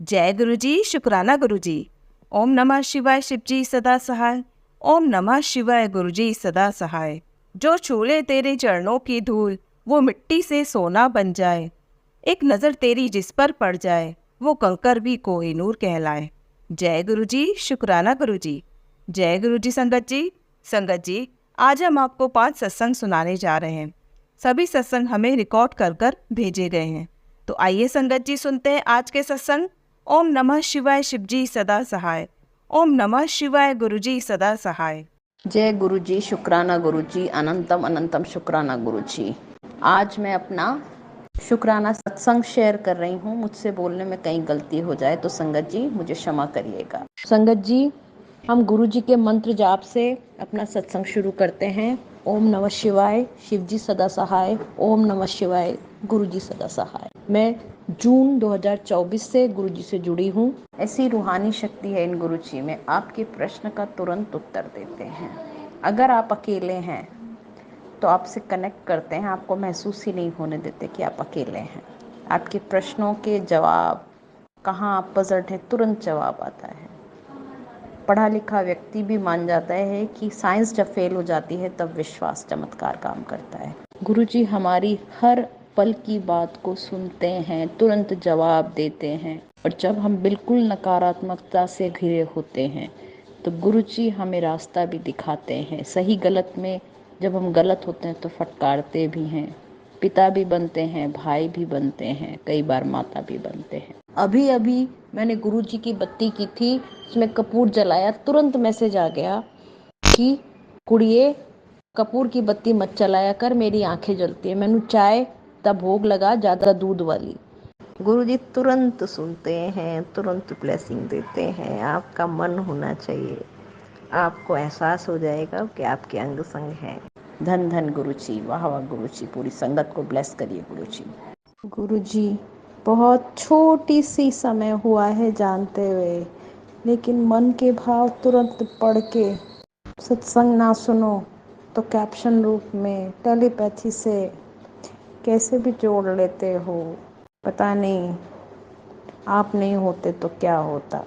जय गुरु जी, शुक्राना गुरु जी। ओम नमः शिवाय शिव जी सदा सहाय। ओम नमः शिवाय गुरु जी सदा सहाय। जो छूले तेरे चरणों की धूल वो मिट्टी से सोना बन जाए। एक नज़र तेरी जिस पर पड़ जाए वो कंकर भी कोहिनूर कहलाए। जय गुरु जी, शुक्राना गुरु जी। जय गुरु जी। संगत जी, आज हम आपको 5 सत्संग सुनाने जा रहे हैं। सभी सत्संग हमें रिकॉर्ड कर कर भेजे गए हैं। तो आइए संगत जी सुनते हैं आज के सत्संग। ओम नमः शिवाय शिव जी सदा सहाय। ओम नमः शिवाय गुरु जी सदा सहाय। जय गुरु जी, शुक्राना गुरु जी, अनंतम अनंतम शुक्राना गुरु जी। आज मैं अपना शुक्राना सत्संग शेयर कर रही हूँ। मुझसे बोलने में कहीं गलती हो जाए तो संगत जी मुझे क्षमा करिएगा। संगत जी, हम गुरु जी के मंत्र जाप से अपना सत्संग शुरू करते हैं। ओम नमः शिवाय शिव जी सदा सहाय। ओम नमः शिवाय गुरु जी सदा सहाय। मैं जून 2024 से गुरु जी से जुड़ी हूँ। ऐसी रूहानी शक्ति है इन गुरु जी में, आपके प्रश्न का तुरंत उत्तर देते हैं। अगर आप अकेले हैं तो आपसे कनेक्ट करते हैं, आपको महसूस ही नहीं होने देते कि आप अकेले हैं। आपके प्रश्नों के जवाब, कहाँ आप पजट है, तुरंत जवाब आता है। पढ़ा लिखा व्यक्ति भी मान जाता है कि साइंस जब फेल हो जाती है तब विश्वास चमत्कार काम करता है। गुरुजी हमारी हर पल की बात को सुनते हैं, तुरंत जवाब देते हैं। और जब हम बिल्कुल नकारात्मकता से घिरे होते हैं तो गुरुजी हमें रास्ता भी दिखाते हैं। सही गलत में जब हम गलत होते हैं तो फटकारते भी हैं। पिता भी बनते हैं, भाई भी बनते हैं, कई बार माता भी बनते हैं। अभी अभी मैंने गुरुजी की बत्ती की थी, उसमें कपूर जलाया, तुरंत मैसेज आ गया कि कुड़िए कपूर की बत्ती मत चलाया कर, मेरी आंखें जलती है। मैंने चाय तब भोग लगा ज़्यादा दूध वाली। गुरुजी तुरंत सुनते हैं, तुरंत ब्लेसिंग देते हैं। आपका मन होना चाहिए, आपको एहसास हो जाएगा कि आपके अंग संग हैं। धन धन गुरुजी, वाह वाह गुरुजी, पूरी संगत को ब्लेस करिए गुरुजी। गुरुजी बहुत छोटी सी समय हुआ है जानते हुए, लेकिन मन के भाव तुरंत पढ़ के सत्संग ना सुनो तो कैप्शन रूप में टेलीपैथी से कैसे भी जोड़ लेते हो। पता नहीं आप नहीं होते तो क्या होता।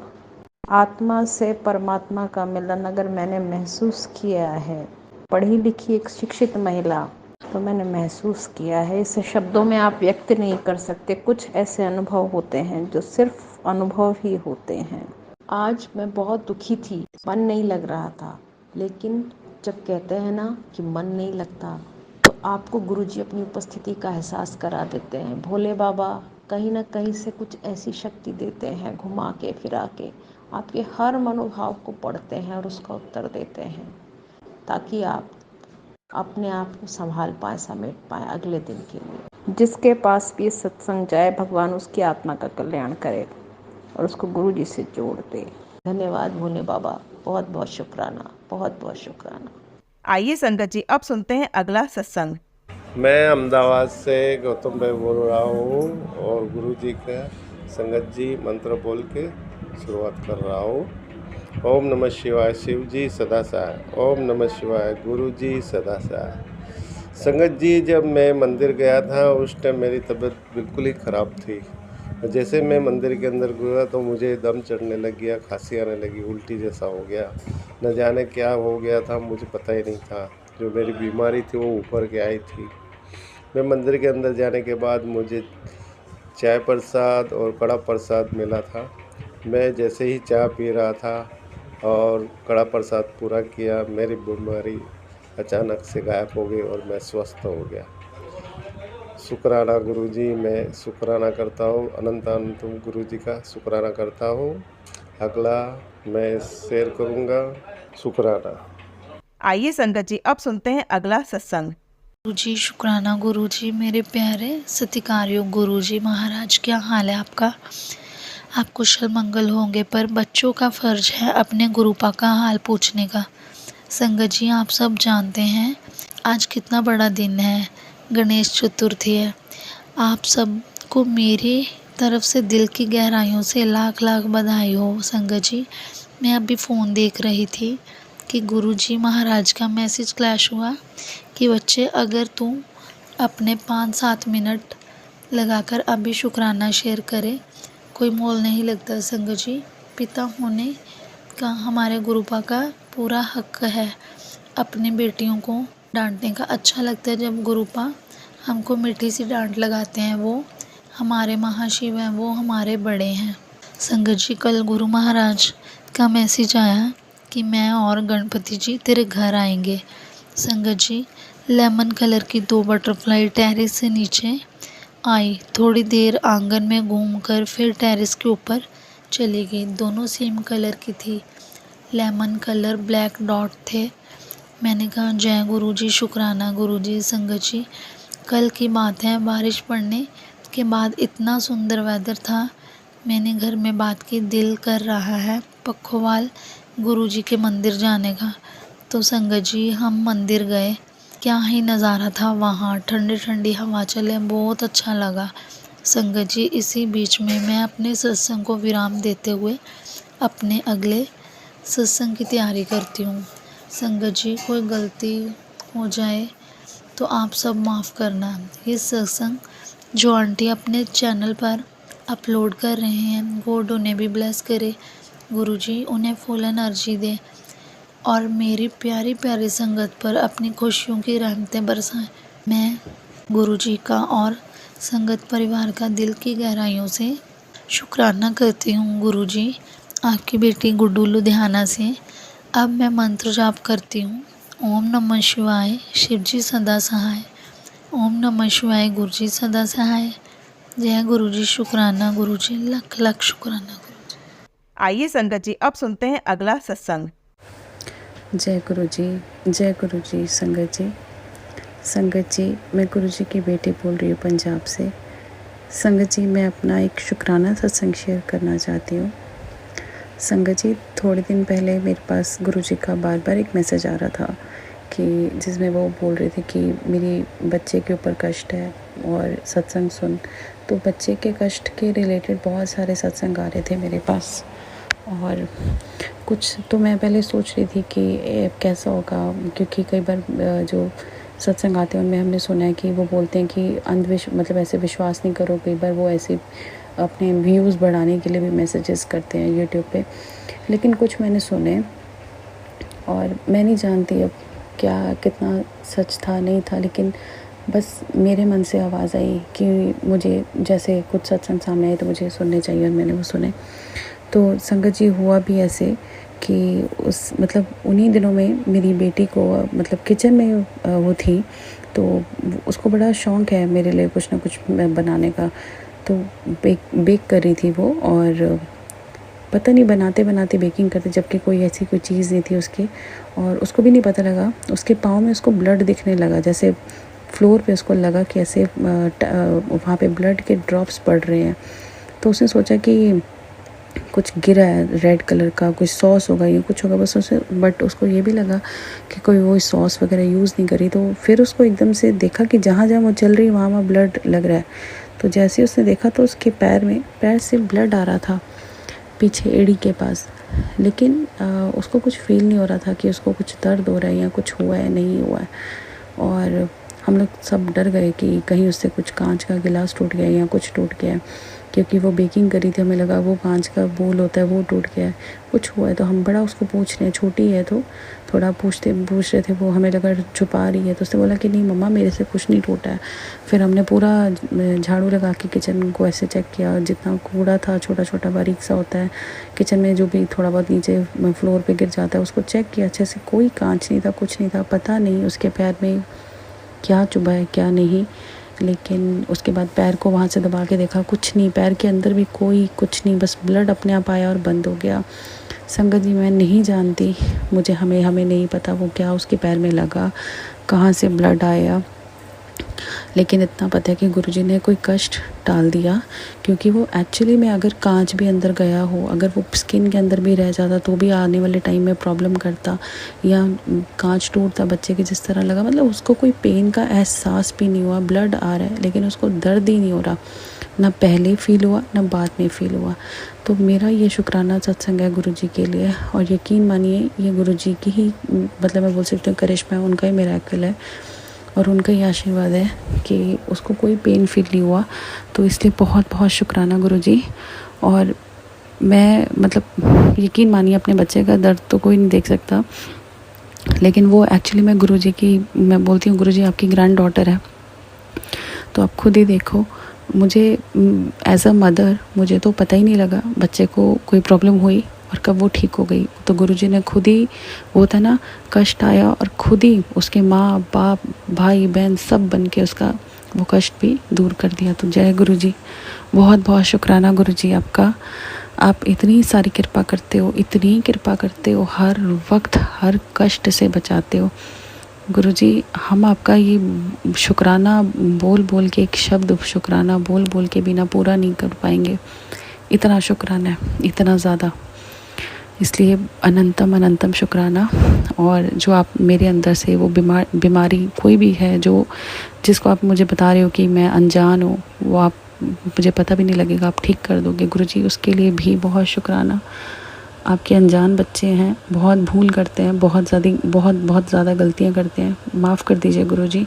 आत्मा से परमात्मा का मिलन अगर मैंने महसूस किया है, पढ़ी लिखी एक शिक्षित महिला, तो मैंने महसूस किया है। इसे शब्दों में आप व्यक्त नहीं कर सकते। कुछ ऐसे अनुभव होते हैं जो सिर्फ अनुभव ही होते हैं। आज मैं बहुत दुखी थी, मन नहीं लग रहा था, लेकिन जब कहते हैं ना कि मन नहीं लगता तो आपको गुरुजी अपनी उपस्थिति का एहसास करा देते हैं। भोले बाबा कहीं ना कहीं से कुछ ऐसी शक्ति देते हैं, घुमा के फिरा के आपके हर मनोभाव को पढ़ते हैं और उसका उत्तर देते हैं, ताकि आप अपने आप को संभाल पाए, समेट पाए अगले दिन के लिए। जिसके पास भी सत्संग जाए, भगवान उसकी आत्मा का कल्याण करे और उसको गुरु जी से जोड़ दे। धन्यवाद भोले बाबा, बहुत बहुत शुक्राना, बहुत बहुत शुक्राना। आइए संगत जी, अब सुनते हैं अगला सत्संग। मैं अहमदाबाद से गौतम भाई बोल रहा हूँ और गुरु जी का संगत जी मंत्र बोल के शुरुआत कर रहा हूँ। ओम नमः शिवाय शिव जी सदा सहाय। ओम नमः शिवाय गुरु जी सदा सहाय। संगत जी, जब मैं मंदिर गया था उस टाइम मेरी तबीयत बिल्कुल ही ख़राब थी। जैसे मैं मंदिर के अंदर घुसा तो मुझे दम चढ़ने लग गया, खांसी आने लगी, उल्टी जैसा हो गया। न जाने क्या हो गया था, मुझे पता ही नहीं था। जो मेरी बीमारी थी वो ऊपर के आई थी। मैं मंदिर के अंदर जाने के बाद मुझे चाय प्रसाद और कड़ा प्रसाद मिला था। मैं जैसे ही चाय पी रहा था और कड़ा प्रसाद पूरा किया, मेरी बीमारी अचानक से गायब हो गई और मैं स्वस्थ हो गया। शुक्राना गुरुजी, मैं शुक्राना करता हूँ, अनंत अनंत गुरुजी का शुक्राना करता हूँ। अगला मैं शेयर करूँगा। शुक्राना। आइए संगत जी, अब सुनते हैं अगला सत्संग। गुरुजी शुक्राना गुरुजी, मेरे प्यारे सत्कार्यों गुरुजी महाराज, क्या हाल है आपका? आप कुशल मंगल होंगे, पर बच्चों का फ़र्ज है अपने गुरुपा का हाल पूछने का। संगत जी, आप सब जानते हैं आज कितना बड़ा दिन है, गणेश चतुर्थी है। आप सब को मेरी तरफ से दिल की गहराइयों से लाख लाख बधाई हो। संगत जी, मैं अभी फ़ोन देख रही थी कि गुरुजी महाराज का मैसेज फ्लैश हुआ कि बच्चे, अगर तुम अपने 5-7 मिनट लगाकर अभी शुक्राना शेयर करें, कोई मोल नहीं लगता संगत जी। पिता होने का हमारे गुरुपा का पूरा हक है। अपनी बेटियों को डांटने का अच्छा लगता है जब गुरुपा हमको मीठी सी डांट लगाते हैं। वो हमारे महाशिव हैं, वो हमारे बड़े हैं। संगत जी, कल गुरु महाराज का मैसेज आया कि मैं और गणपति जी तेरे घर आएंगे। संगत जी, लेमन कलर की 2 बटरफ्लाई टेरेस से नीचे आई, थोड़ी देर आंगन में घूमकर फिर टेरेस के ऊपर चली गई। दोनों सेम कलर की थी। लेमन कलर ब्लैक डॉट थे। मैंने कहा जय गुरु जी, शुक्राना गुरु जी। संगत जी, कल की बात है, बारिश पड़ने के बाद इतना सुंदर वेदर था। मैंने घर में बात की, दिल कर रहा है पखोवाल गुरु जी के मंदिर जाने का। तो संगत जी, हम मंदिर गए। क्या ही नज़ारा था वहाँ, ठंडी ठंडी हवा चले, बहुत अच्छा लगा। संगत जी, इसी बीच में मैं अपने सत्संग को विराम देते हुए अपने अगले सत्संग की तैयारी करती हूँ। संगत जी, कोई गलती हो जाए तो आप सब माफ़ करना। ये सत्संग जो आंटी अपने चैनल पर अपलोड कर रहे हैं, गॉड उन्हें भी ब्लेस करे। गुरुजी उन्हें फुल एनर्जी दे और मेरी प्यारी प्यारी संगत पर अपनी खुशियों की रहमतें बरसाएं। मैं गुरुजी का और संगत परिवार का दिल की गहराइयों से शुक्राना करती हूँ। गुरुजी, आपकी बेटी गुड्डू लुधियाना से अब मैं मंत्र जाप करती हूँ। ओम नमः शिवाय, शिवजी सदा सहाय। ओम नमः शिवाय, गुरुजी सदा सहाय। जय गुरुजी, शुक्राना गुरुजी, लख लख शुक्राना गुरुजी। आइए संगत जी, अब सुनते हैं अगला सत्संग। जय गुरु जी संगत जी, मैं गुरु जी की बेटी बोल रही हूँ पंजाब से। संगत जी, मैं अपना एक शुक्राना सत्संग शेयर करना चाहती हूँ। संगत जी, थोड़े दिन पहले मेरे पास गुरु जी का बार बार एक मैसेज आ रहा था कि जिसमें वो बोल रहे थे कि मेरी बच्चे के ऊपर कष्ट है और सत्संग सुन। तो बच्चे के कष्ट के रिलेटेड बहुत सारे सत्संग आ रहे थे मेरे पास, और कुछ तो मैं पहले सोच रही थी कि कैसा होगा, क्योंकि कई बार जो सत्संग आते हैं उनमें हमने सुना है कि वो बोलते हैं कि मतलब ऐसे विश्वास नहीं करो। कई बार वो ऐसे अपने व्यूज़ बढ़ाने के लिए भी मैसेजेस करते हैं यूट्यूब पे। लेकिन कुछ मैंने सुने और मैं नहीं जानती अब क्या कितना सच था नहीं था, लेकिन बस मेरे मन से आवाज़ आई कि मुझे जैसे कुछ सत्संग सामने आए तो मुझे सुनने चाहिए, और मैंने वो सुने। तो संगत जी, हुआ भी ऐसे कि मतलब उन्हीं दिनों में मेरी बेटी को मतलब किचन में वो थी, तो उसको बड़ा शौक़ है मेरे लिए कुछ ना कुछ बनाने का। तो बेक कर रही थी वो, और पता नहीं बनाते बनाते बेकिंग करते, जबकि कोई ऐसी कोई चीज़ नहीं थी उसकी, और उसको भी नहीं पता लगा। उसके पाँव में उसको ब्लड दिखने लगा, जैसे फ्लोर पे उसको लगा कि ऐसे वहाँ पे ब्लड के ड्रॉप्स पड़ रहे हैं। तो उसने सोचा कि कुछ गिरा है रेड कलर का, कुछ सॉस होगा या कुछ होगा, बस उसे, बट उसको ये भी लगा कि कोई वो सॉस वगैरह यूज़ नहीं करी। तो फिर उसको एकदम से देखा कि जहाँ जहाँ वो चल रही वहाँ ब्लड लग रहा है। तो जैसे उसने देखा तो उसके पैर से ब्लड आ रहा था पीछे एड़ी के पास, लेकिन उसको कुछ फील नहीं हो रहा था कि उसको कुछ दर्द हो रहा है या कुछ हुआ है नहीं हुआ है। और हम लोग सब डर गए कि कहीं उससे कुछ कांच का गिलास टूट गया या कुछ टूट गया है, क्योंकि वो बेकिंग करी थी। हमें लगा वो कांच का बोल होता है वो टूट गया है, कुछ हुआ है। तो हम बड़ा उसको पूछ रहे हैं, छोटी है तो थोड़ा पूछ रहे थे वो, हमें लगा छुपा रही है। तो उसने बोला कि नहीं मम्मा, मेरे से कुछ नहीं टूटा है। फिर हमने पूरा झाड़ू लगा के किचन को ऐसे चेक किया, जितना कूड़ा था छोटा छोटा बारीक सा होता है किचन में, जो भी थोड़ा बहुत नीचे फ्लोर पे गिर जाता है, उसको चेक किया अच्छे से। कोई कांच नहीं था, कुछ नहीं था। पता नहीं उसके पैर में क्या चुभा है क्या नहीं, लेकिन उसके बाद पैर को वहाँ से दबा के देखा, कुछ नहीं, पैर के अंदर भी कोई कुछ नहीं, बस ब्लड अपने आप आया और बंद हो गया। संगत जी, मैं नहीं जानती, मुझे हमें नहीं पता वो क्या उसके पैर में लगा, कहाँ से ब्लड आया, लेकिन इतना पता है कि गुरुजी ने कोई कष्ट टाल दिया। क्योंकि वो एक्चुअली में अगर कांच भी अंदर गया हो, अगर वो स्किन के अंदर भी रह जाता तो भी आने वाले टाइम में प्रॉब्लम करता, या कांच टूटता बच्चे के जिस तरह लगा। मतलब उसको कोई पेन का एहसास भी नहीं हुआ, ब्लड आ रहा है लेकिन उसको दर्द ही नहीं हो रहा, ना पहले फील हुआ ना बाद में फील हुआ। तो मेरा ये शुक्राना सत्संग है गुरुजी के लिए, और यकीन मानिए ये गुरुजी की ही, मतलब मैं बोल सकती हूँ करिश्मा है, उनका ही मिरेकल है और उनका ही आशीर्वाद है कि उसको कोई पेन फील नहीं हुआ। तो इसलिए बहुत बहुत शुक्राना गुरुजी। और मैं मतलब यकीन मानिए अपने बच्चे का दर्द तो कोई नहीं देख सकता, लेकिन वो एक्चुअली मैं बोलती हूँ गुरुजी आपकी ग्रैंड डॉटर है। तो आप खुद ही देखो, मुझे एज अ मदर मुझे तो पता ही नहीं लगा बच्चे को कोई प्रॉब्लम हुई और कब वो ठीक हो गई। तो गुरुजी ने खुद ही, वो था ना, कष्ट आया और खुद ही उसके माँ बाप भाई बहन सब बन के उसका वो कष्ट भी दूर कर दिया। तो जय गुरुजी, बहुत बहुत शुक्राना गुरुजी आपका। आप इतनी सारी कृपा करते हो, इतनी कृपा करते हो, हर वक्त हर कष्ट से बचाते हो गुरुजी। हम आपका ये शुक्राना बोल बोल के, एक शब्द शुक्राना बोल बोल के बिना पूरा नहीं कर पाएंगे। इतना शुक्राना है, इतना ज़्यादा, इसलिए अनंतम अनंतम शुक्राना। और जो आप मेरे अंदर से वो बीमारी कोई भी है जो जिसको आप मुझे बता रहे हो कि मैं अनजान हूँ, वो आप मुझे पता भी नहीं लगेगा, आप ठीक कर दोगे गुरुजी, उसके लिए भी बहुत शुक्राना। आपके अनजान बच्चे हैं, बहुत भूल करते हैं, बहुत ज़्यादा गलतियाँ करते हैं, माफ़ कर दीजिए गुरुजी।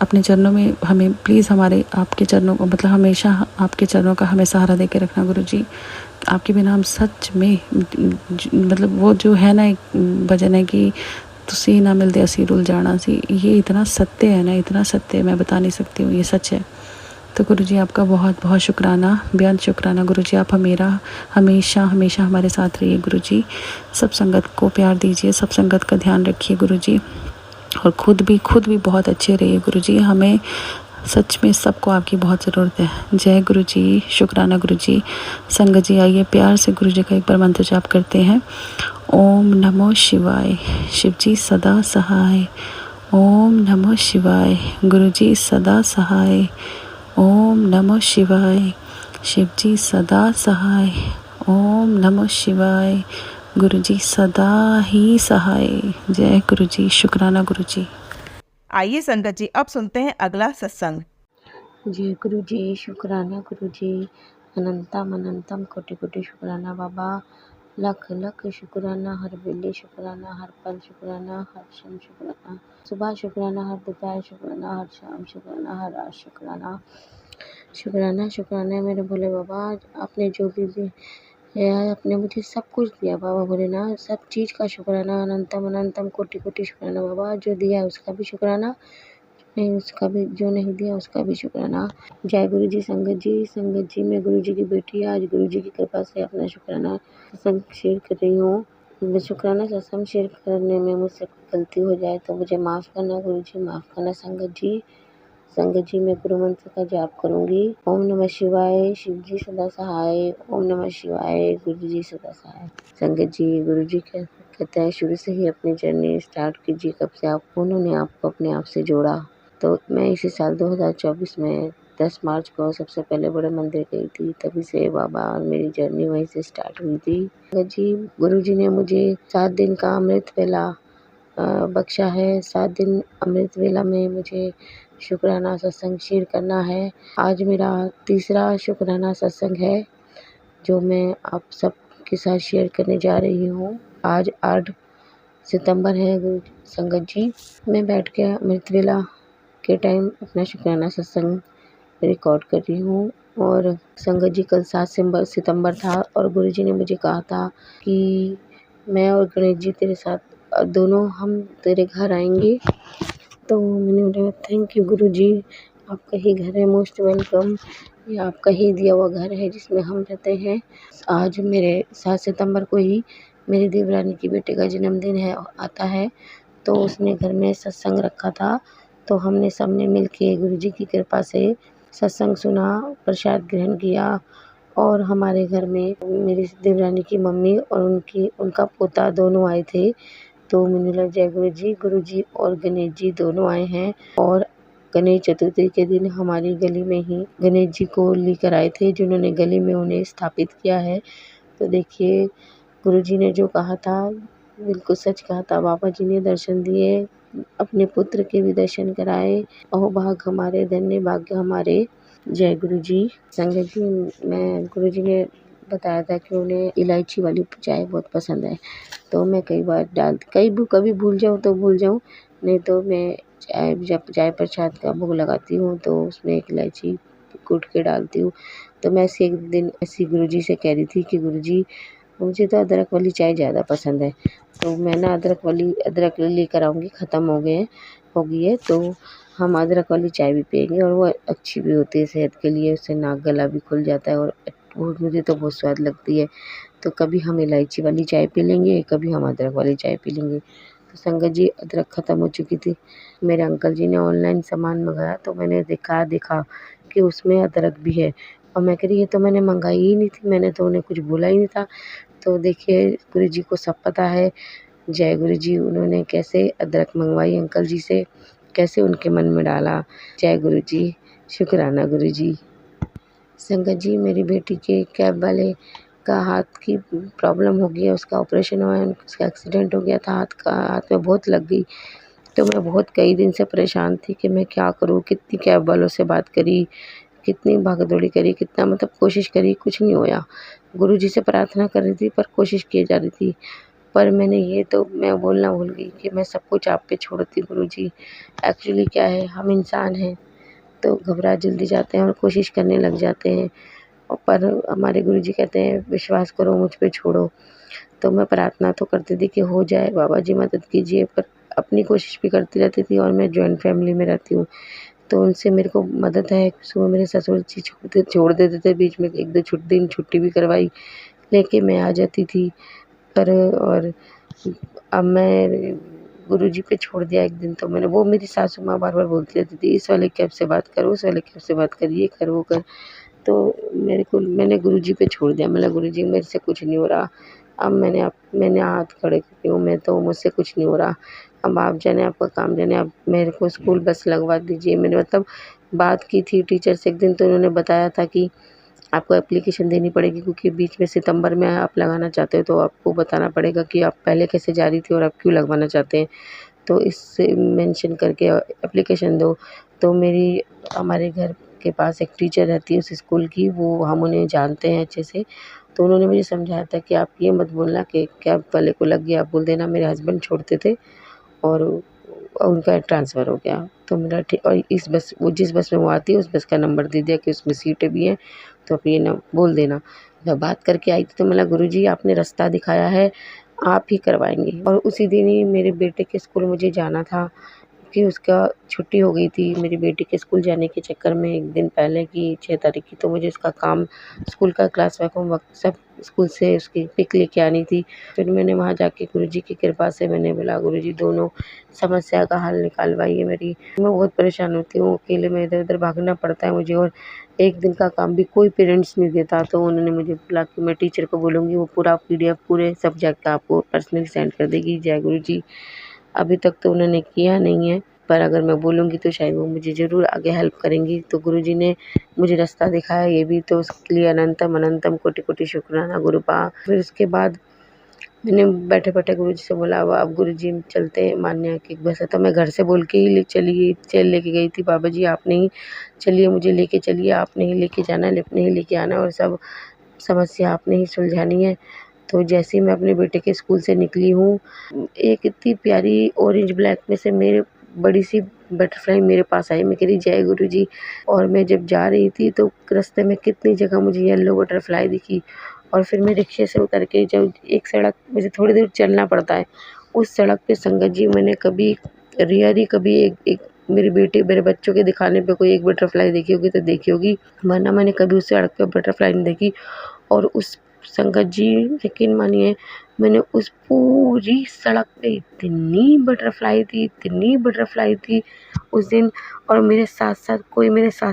अपने चरणों में हमें प्लीज़, हमारे आपके चरणों को मतलब हमेशा आपके चरणों का हमें सहारा दे के रखना गुरुजी। आपके बिना हम सच में मतलब वो जो है ना, एक भजन है कि तुसी ना मिलते असी रुल जाना सी, ये इतना सत्य है ना, इतना सत्य है, मैं बता नहीं सकती हूँ, ये सच है। तो गुरुजी आपका बहुत बहुत शुक्राना, बेअंत शुक्राना गुरुजी। आप हमेशा हमेशा हमारे साथ रहिए गुरुजी। सब संगत को प्यार दीजिए, सब संगत का ध्यान रखिए गुरुजी, और खुद भी बहुत अच्छे रहिए गुरुजी। हमें सच में सबको आपकी बहुत ज़रूरत है। जय गुरुजी, शुक्राना गुरुजी। संगत जी आइए प्यार से गुरुजी का एक बार मंत्र जाप करते हैं। ओम नमो शिवाय, शिवजी सदा सहाय। ओम नमो शिवाय, गुरुजी सदा सहाय। ओम नमो शिवाय, शिवजी सदा सहाय। ओम नमो शिवाय, गुरुजी सदा ही सहाय। जय गुरुजी, शुक्राना गुरुजी। आइए संगत जी, अब सुनते हैं अगला सत्संग। जय गुरु जी, शुक्राना गुरु जी, अनंतम अनंतम कोटि कोटि शुक्राना बाबा, लख लख शुक्राना, हर वेले शुक्राना, हर पल शुक्राना, हर क्षण शुक्राना, सुबह शुक्राना, हर दोपहर शुक्राना, हर शाम शुक्राना, हर रात शुक्राना। शुक्राना शुक्राना मेरे भोले बाबा, आपने जो भी दिया है, आपने मुझे सब कुछ दिया बाबा भोलेनाथ, सब चीज़ का शुक्राना, अनंतम अनंतम कोटि कोटि शुक्राना बाबा। जो दिया है उसका भी शुक्राना, नहीं उसका भी, जो नहीं दिया उसका भी शुक्राना। जय गुरु जी। संगत जी मैं गुरु जी की बेटी, आज गुरु जी की कृपा से अपना शुक्राना सत्संग शेयर कर रही हूँ। मैं शुक्राना सत्संग शेयर करने में मुझसे कोई गलती हो जाए तो मुझे माफ़ करना गुरु जी, माफ़ करना संगत जी। संगत जी मैं गुरु मंत्र का जाप करूंगी। ओम नमः शिवाय, शिव जी सदा सहाय। ओम नमः शिवाय, गुरु जी सदा सहाय। संगत जी, गुरु जी कहते हैं शुरू से ही अपनी जर्नी स्टार्ट कीजिए, कब से आप उन्होंने आपको अपने आप से जोड़ा। तो मैं इसी साल 2024 में 10 मार्च को सबसे पहले बड़े मंदिर गई थी, तभी से बाबा और मेरी जर्नी वहीं से स्टार्ट हुई थी। संगत जी, गुरु जी ने मुझे 7 दिन का अमृत वेला बख्शा है। 7 दिन अमृत वेला में मुझे शुक्राना सत्संग शेयर करना है। आज मेरा तीसरा शुक्राना सत्संग है जो मैं आप सब के साथ शेयर करने जा रही हूँ। आज 8 सितंबर है संगत जी। मैं बैठ के अमृत वेला के टाइम अपना शुक्राना सत्संग रिकॉर्ड कर रही हूँ। और संगत जी कल 7 सितंबर था और गुरु जी ने मुझे कहा था कि मैं और गणेश जी तेरे साथ दोनों हम तेरे घर आएंगे। तो मैंने बोला थैंक यू गुरु जी, आपका ही घर है, मोस्ट वेलकम। ये आपका ही दिया हुआ घर है जिसमें हम रहते हैं। आज मेरे 7 सितंबर को ही मेरी देवरानी की बेटे का जन्मदिन है आता है, तो उसने घर में सत्संग रखा था। तो हमने सबने मिल के गुरु जी की कृपा से सत्संग सुना, प्रसाद ग्रहण किया। और हमारे घर में मेरी देवरानी की मम्मी और उनका पोता दोनों आए थे। तो मैंने बोला जय गुरु जी और गणेश जी दोनों आए हैं। और गणेश चतुर्थी के दिन हमारी गली में ही गणेश जी को लेकर आए थे, जिन्होंने गली में उन्हें स्थापित किया है। तो देखिए गुरु जी ने जो कहा था बिल्कुल सच कहा था। बाबा जी ने दर्शन दिए, अपने पुत्र के भी दर्शन कराए। अहो भाग हमारे, धन्य भाग्य हमारे। जय गुरु जी। संगत जी, मैं गुरु जी ने बताया था कि उन्हें इलायची वाली चाय बहुत पसंद है, तो मैं कई बार कभी भूल जाऊँ तो भूल जाऊँ, नहीं तो मैं जब चाय प्रसाद का भोग लगाती हूँ तो उसमें एक इलायची कूट के डालती हूँ। तो मैं ऐसे एक दिन ऐसी गुरुजी से कह रही थी कि गुरुजी मुझे तो अदरक वाली चाय ज़्यादा पसंद है, तो मैं ना अदरक लेकर आऊँगी, ख़त्म हो गई है, तो हम अदरक वाली चाय भी पिएंगे और वो अच्छी भी होती है सेहत के लिए, उससे नाक गला भी खुल जाता है और वो मुझे तो बहुत स्वाद लगती है। तो कभी हम इलायची वाली चाय पी लेंगे, कभी हम अदरक वाली चाय पी लेंगे। तो संगत जी, अदरक ख़त्म हो चुकी थी। मेरे अंकल जी ने ऑनलाइन सामान मंगाया तो मैंने देखा कि उसमें अदरक भी है और मैं कह रही ये तो मैंने मंगाई ही नहीं थी, मैंने तो उन्हें कुछ बोला ही नहीं था। तो देखिए गुरु जी को सब पता है। जय गुरु जी, उन्होंने कैसे अदरक मंगवाई अंकल जी से, कैसे उनके मन में डाला। जय गुरु जी, शुक्राना गुरु जी। संगत जी, मेरी बेटी के कैब वाले का हाथ की प्रॉब्लम हो गई है, उसका ऑपरेशन हुआ है, उसका एक्सीडेंट हो गया था, हाथ में बहुत लग गई। तो मैं बहुत कई दिन से परेशान थी कि मैं क्या करूँ, कितनी कैब वालों से बात करी, कितनी भाग-दौड़ी करी, कितना मतलब कोशिश करी, कुछ नहीं होया। गुरुजी से प्रार्थना कर रही थी पर कोशिश किए जा रही थी। पर मैं बोलना भूल गई कि मैं सब कुछ आप पे छोड़ती हूँ गुरुजी। एक्चुअली क्या है, हम इंसान हैं तो घबरा जल्दी जाते हैं और कोशिश करने लग जाते हैं। पर हमारे गुरुजी कहते हैं विश्वास करो, मुझ पे छोड़ो। तो मैं प्रार्थना तो करती थी कि हो जाए, बाबा जी मदद कीजिए, पर अपनी कोशिश भी करती रहती थी और मैं जॉइंट फैमिली में रहती हूँ, तो उनसे मेरे को मदद है। सुबह मेरे ससुर जी छोड़ देते थे, बीच में 1-2 दिन छुट्टी भी करवाई, लेके मैं आ जाती थी। पर और अब मैं गुरुजी पे छोड़ दिया एक दिन, तो वो मेरी सासू माँ बार-बार बोलती रहती थी, इस वाले कैब से बात कर, उस वाले कैब से बात कर, ये कर, वो कर। तो मैंने गुरुजी पे छोड़ दिया। मतलब गुरुजी मेरे से कुछ नहीं हो रहा। अब मैंने हाथ खड़े किए हूँ, मैं तो मुझसे कुछ नहीं हो रहा। अब आप जाने, आपका काम जाने, आप मेरे को स्कूल बस लगवा दीजिए। मैंने मतलब बात की थी टीचर से एक दिन, तो उन्होंने बताया था कि आपको एप्लीकेशन देनी पड़ेगी, क्योंकि बीच में सितंबर में आप लगाना चाहते हो तो आपको बताना पड़ेगा कि आप पहले कैसे जा रही थी और आप क्यों लगवाना चाहते हैं। तो इससे मेंशन करके एप्लीकेशन दो। तो हमारे घर के पास एक टीचर रहती है उस स्कूल की, वो हम उन्हें जानते हैं अच्छे से। तो उन्होंने मुझे समझाया था कि आप ये मत बोलना कि कैब वाले को लग गया, आप बोल देना मेरे हस्बैंड छोड़ते थे और उनका ट्रांसफ़र हो गया। तो मेरा ठीक, और वो जिस बस में वो आती है उस बस का नंबर दे दिया कि उसमें सीटें भी हैं, तो आप ये ना बोल देना। मैं बात करके आई थी तो मैं बोला गुरुजी आपने रास्ता दिखाया है, आप ही करवाएँगे। और उसी दिन ही मेरे बेटे के स्कूल मुझे जाना था कि उसका छुट्टी हो गई थी मेरी बेटी के स्कूल जाने के चक्कर में, एक दिन पहले की 6 तारीख की। तो मुझे उसका काम, स्कूल का क्लास वर्क, होमवर्क सब स्कूल से उसकी पिक लेके आनी थी। फिर मैंने वहाँ जाके गुरुजी की कृपा से मैंने बोला गुरुजी दोनों समस्या का हल निकालवाइए मेरी। मैं बहुत परेशान होती हूँ, अकेले में इधर-उधर भागना पड़ता है मुझे और एक दिन का काम भी कोई पेरेंट्स नहीं देता। तो उन्होंने मुझे बोला कि मैं टीचर को बोलूँगी, वो पूरा PDF पूरे सब्जेक्ट का आपको पर्सनली सेंड कर देगी। जय गुरुजी। अभी तक तो उन्होंने किया नहीं है, पर अगर मैं बोलूँगी तो शायद वो मुझे ज़रूर आगे हेल्प करेंगी। तो गुरुजी ने मुझे रास्ता दिखाया, ये भी तो उसके लिए अनंतम अनंतम कोटि-कोटि शुक्राना गुरुपा। फिर उसके बाद मैंने बैठे-बैठे गुरुजी से बोला अब गुरुजी चलते हैं, मान्या की बस है। तो मैं घर से बोल के ही लेके गई थी, बाबा जी आपने ही चलिए, मुझे लेके चलिए, आपने ही लेके जाना है, आपने ही लेके आना है और सब समस्या आपने ही सुलझानी है। तो जैसे ही मैं अपने बेटे के स्कूल से निकली हूँ, एक इतनी प्यारी ऑरेंज ब्लैक में से मेरे बड़ी सी बटरफ्लाई मेरे पास आई। मैं कह रही जय गुरुजी। और मैं जब जा रही थी तो रास्ते में कितनी जगह मुझे येलो बटरफ्लाई दिखी। और फिर मैं रिक्शे से उतर के जब एक सड़क, मुझे थोड़ी दूर चलना पड़ता है, उस सड़क पे संगत जी मैंने कभी रेयर कभी एक मेरे बच्चों के दिखाने पे कोई एक बटरफ्लाई देखी होगी तो देखी होगी, वरना मैंने कभी उस सड़क पे बटरफ्लाई नहीं देखी। और उस संगत जी यकीन मानिए, मैंने उस पूरी सड़क पे इतनी बटरफ्लाई थी उस दिन। और मेरे साथ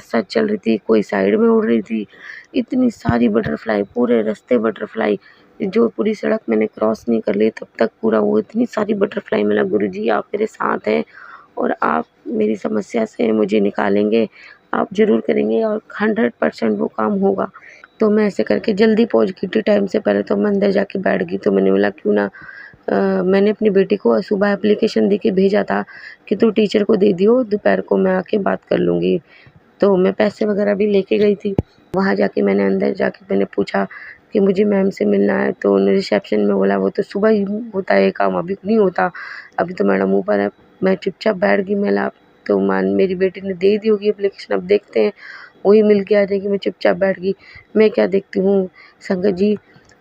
साथ चल रही थी, कोई साइड में उड़ रही थी, इतनी सारी बटरफ्लाई, पूरे रास्ते बटरफ्लाई। जो पूरी सड़क मैंने क्रॉस नहीं कर ली तब तक पूरा वो इतनी सारी बटरफ्लाई। मतलब गुरुजी आप मेरे साथ हैं और आप मेरी समस्या से मुझे निकालेंगे, आप ज़रूर करेंगे और 100% वो काम होगा। तो मैं ऐसे करके जल्दी पहुंच गई थी टाइम से पहले, तो मैं अंदर जाके बैठ गई। तो मैंने बोला क्यों ना मैंने अपनी बेटी को सुबह एप्लीकेशन दे के भेजा था कि तू टीचर को दे दियो, दोपहर को मैं आके बात कर लूँगी। तो मैं पैसे वगैरह भी लेके गई थी। वहाँ जाके अंदर जाके मैंने पूछा कि मुझे मैम से मिलना है। तो उन्होंने रिसेप्शन में बोला वो तो सुबह ही होता है ये काम, अभी नहीं होता, अभी तो मैडम ऊपर है। मैं चुपचाप बैठ गई। तो मेरी बेटी ने दे दी होगी एप्लीकेशन, अब देखते हैं। वही मिल के आ जाएगी। मैं चुपचाप बैठ गई। मैं क्या देखती हूँ संगत जी,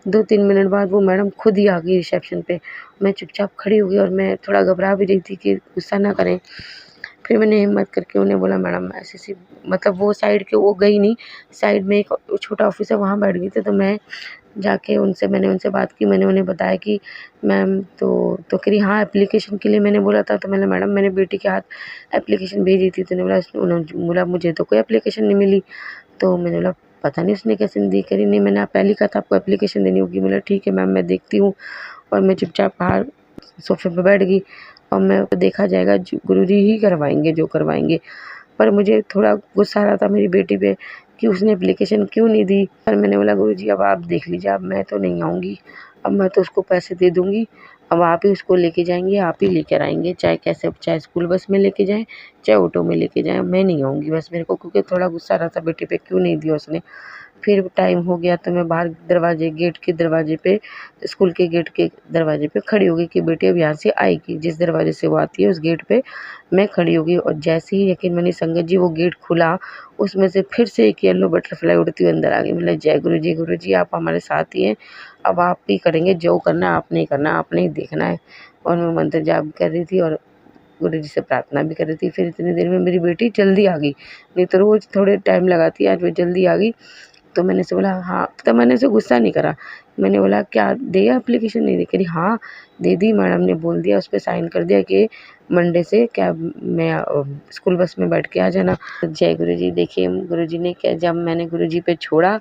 2-3 मिनट बाद वो मैडम खुद ही आ गई रिसेप्शन पे। मैं चुपचाप खड़ी हो गई और मैं थोड़ा घबरा भी रही थी कि गुस्सा ना करें। फिर मैंने हिम्मत करके उन्हें बोला, मैडम ऐसी-ऐसी, मतलब वो साइड के वो गई नहीं, साइड में एक छोटा ऑफ़िस है वहाँ बैठ गई थी। तो मैं जाके मैंने उनसे बात की। मैंने उन्हें बताया कि मैम तो कह रही हाँ, एप्लीकेशन के लिए मैंने बोला था। तो मैंने मैडम मैंने बेटी के हाथ एप्लीकेशन भेजी थी। तो उन्होंने बोला मुझे तो कोई एप्लीकेशन नहीं मिली। तो मैंने बोला पता नहीं उसने कैसे नहीं दी। कह रही नहीं, मैंने आप पहले ही कहा था आपको एप्लीकेशन देनी होगी। बोला ठीक है मैम, मैं देखती हूँ। और मैं चुपचाप बाहर सोफ़े पे बैठ गई और मैं देखा जाएगा गुरुजी ही करवाएंगे जो करवाएंगे। पर मुझे थोड़ा गुस्सा आ रहा था मेरी बेटी पे कि उसने एप्लीकेशन क्यों नहीं दी। पर मैंने बोला गुरुजी अब आप देख लीजिए, अब मैं तो नहीं आऊँगी, अब मैं तो उसको पैसे दे दूँगी, अब आप ही उसको लेके जाएँगे, आप ही लेकर आएँगे, चाहे कैसे, चाहे स्कूल बस में लेके जाएँ, चाहे ऑटो में लेके जाएँ, मैं नहीं आऊँगी बस। मेरे को क्योंकि थोड़ा गुस्सा आ रहा था बेटी पे, क्यों नहीं दिया उसने। फिर टाइम हो गया तो मैं बाहर गेट के दरवाजे पे, स्कूल के गेट के दरवाजे पे खड़ी हो गई कि बेटी अब यहाँ से आएगी। जिस दरवाजे से वो आती है उस गेट पे मैं खड़ी हो गई और जैसे ही यकीन मानिए संगत जी वो गेट खुला, उसमें से फिर से एक येलो बटरफ्लाई उड़ती हुई अंदर आ गई। मतलब जय गुरु जी आप हमारे साथ ही हैं, अब आप ही करेंगे, जो करना है आप नहीं करना, आपने ही देखना है। और मैं मंत्र जाप कर रही थी और गुरुजी से प्रार्थना भी कर रही थी। फिर इतनी देर में मेरी बेटी जल्दी आ गई, नहीं तो रोज़ थोड़े टाइम लगाती है, आज वो जल्दी आ गई। तो मैंने उससे बोला हाँ, तब मैंने उसे गुस्सा नहीं करा। मैंने बोला क्या दिया एप्लीकेशन? नहीं दी। कह रही हाँ दे दी, मैडम ने बोल दिया, उस पे साइन कर दिया कि मंडे से क्या मैं स्कूल बस में बैठ के आ जाना। जय गुरुजी। देखिए गुरुजी ने क्या, जब मैंने गुरुजी पे छोड़ा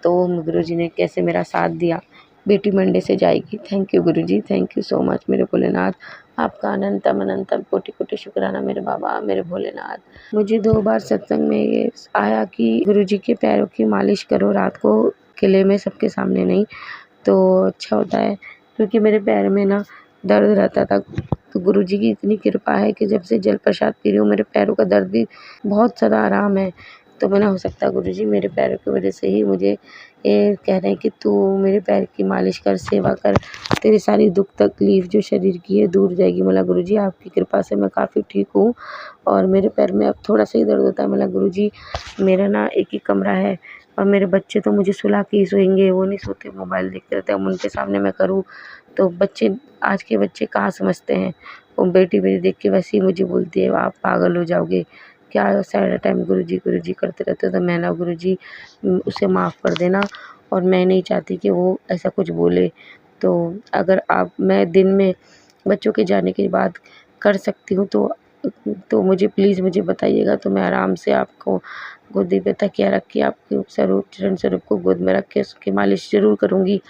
तो गुरुजी ने कैसे मेरा साथ दिया। बेटी मंडे से जाएगी। Thank you Guruji, thank you so much मेरे भोलेनाथ। आपका अनंतम अनंतम कोटि कोटि शुक्राना मेरे बाबा, मेरे भोलेनाथ। मुझे 2 बार सत्संग में ये आया कि गुरुजी के पैरों की मालिश करो रात को किले में, सबके सामने नहीं, तो अच्छा होता है। क्योंकि मेरे पैर में ना दर्द रहता था, तो गुरुजी की इतनी कृपा है कि जब से जल प्रसाद पी रही हूँ मेरे पैरों का दर्द भी बहुत ज़्यादा आराम है। तो मैंने हो सकता है गुरुजी मेरे पैरों की वजह से ही मुझे ये कह रहे हैं कि तू मेरे पैर की मालिश कर, सेवा कर, तेरी सारी दुख तकलीफ़ जो शरीर की है दूर जाएगी। बोला गुरुजी आपकी कृपा से मैं काफ़ी ठीक हूँ और मेरे पैर में अब थोड़ा-सा ही दर्द होता है। बोला गुरुजी मेरा ना एक ही कमरा है और मेरे बच्चे तो मुझे सुला के ही सोएंगे, वो नहीं सोते, मोबाइल देखते रहते हैं। अब उनके सामने मैं करूँ तो बच्चे, आज के बच्चे कहाँ समझते हैं। वो बेटी मेरी देख के वैसे ही मुझे बोलती है आप पागल हो जाओगे, क्या सारा टाइम गुरुजी करते रहते हो। तो मैं ना गुरुजी उसे माफ़ कर देना, और मैं नहीं चाहती कि वो ऐसा कुछ बोले। तो अगर मैं दिन में बच्चों के जाने के बाद कर सकती हूँ तो मुझे प्लीज़ मुझे बताइएगा, तो मैं आराम से आपको गोदी पे तकिया रख के आपके चरण स्वरूप को गोद में रख के उसकी मालिश ज़रूर करूँगी।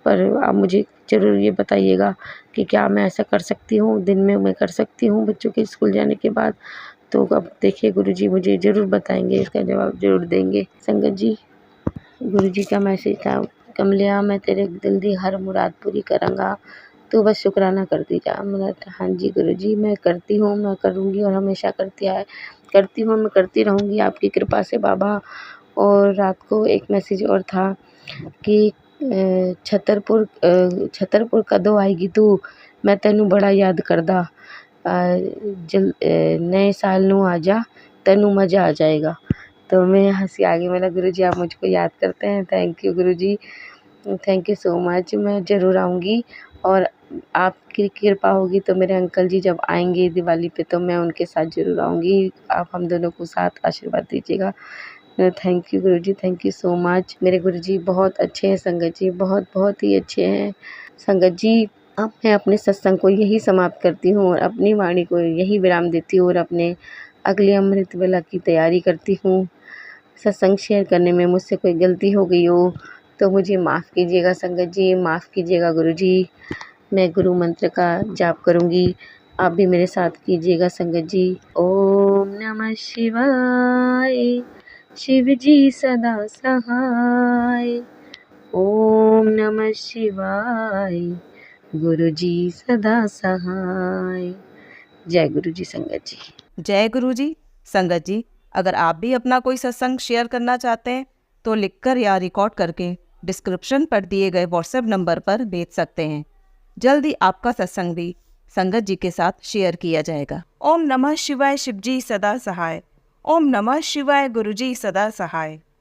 पर आप मुझे ज़रूर ये बताइएगा कि क्या मैं ऐसा कर सकती हूँ, दिन में मैं कर सकती हूँ बच्चों के स्कूल जाने के बाद? तो अब देखिए गुरुजी मुझे ज़रूर बताएँगे, इसका जवाब ज़रूर देंगे। संगत जी, गुरुजी का मैसेज था, कमलिया मैं तेरे दिल दी हर मुराद पूरी करांगा, तू बस शुक्राना करती जा। मैंने कहा हाँ जी गुरुजी मैं करती हूँ, मैं करूँगी और हमेशा करती हूँ, मैं करती रहूँगी आपकी कृपा से बाबा। और रात को एक मैसेज और था कि छतरपुर कदों आएगी तू, मैं तेनू बड़ा याद करदा, नए साल नू आजा, तेनू मज़ा आ जाएगा। तो मैं हंसी आ गई। मैंने गुरुजी आप मुझको याद करते हैं, thank you Guruji, thank you so much. मैं ज़रूर आऊँगी और आपकी कृपा होगी तो मेरे अंकल जी जब आएंगे दिवाली पे तो मैं उनके साथ ज़रूर आऊँगी। आप हम दोनों को साथ आशीर्वाद दीजिएगा। Thank you Guruji, thank you so much. मेरे गुरुजी बहुत अच्छे हैं संगत जी, बहुत बहुत ही अच्छे हैं संगत जी। अब मैं अपने सत्संग को यही समाप्त करती हूँ और अपनी वाणी को यही विराम देती हूँ और अपने अगले अमृत वेला की तैयारी करती हूँ। सत्संग शेयर करने में मुझसे कोई गलती हो गई हो तो मुझे माफ़ कीजिएगा संगत जी, माफ़ कीजिएगा गुरुजी। मैं गुरु मंत्र का जाप करूँगी, आप भी मेरे साथ कीजिएगा संगत जी। ओम नमः शिवाय, शिव जी सदा सहाय। ओम नमः शिवाय, गुरु जी सदा सहाय। जय गुरु जी संगत जी। जय गुरु जी। संगत जी, अगर आप भी अपना कोई सत्संग शेयर करना चाहते हैं तो लिखकर या रिकॉर्ड करके डिस्क्रिप्शन पर दिए गए व्हाट्सएप नंबर पर भेज सकते हैं। जल्द ही आपका सत्संग भी संगत जी के साथ शेयर किया जाएगा। ओम नमः शिवाय, शिव जी सदा सहाय। ओम नमः शिवाय गुरुजी सदा सहाय।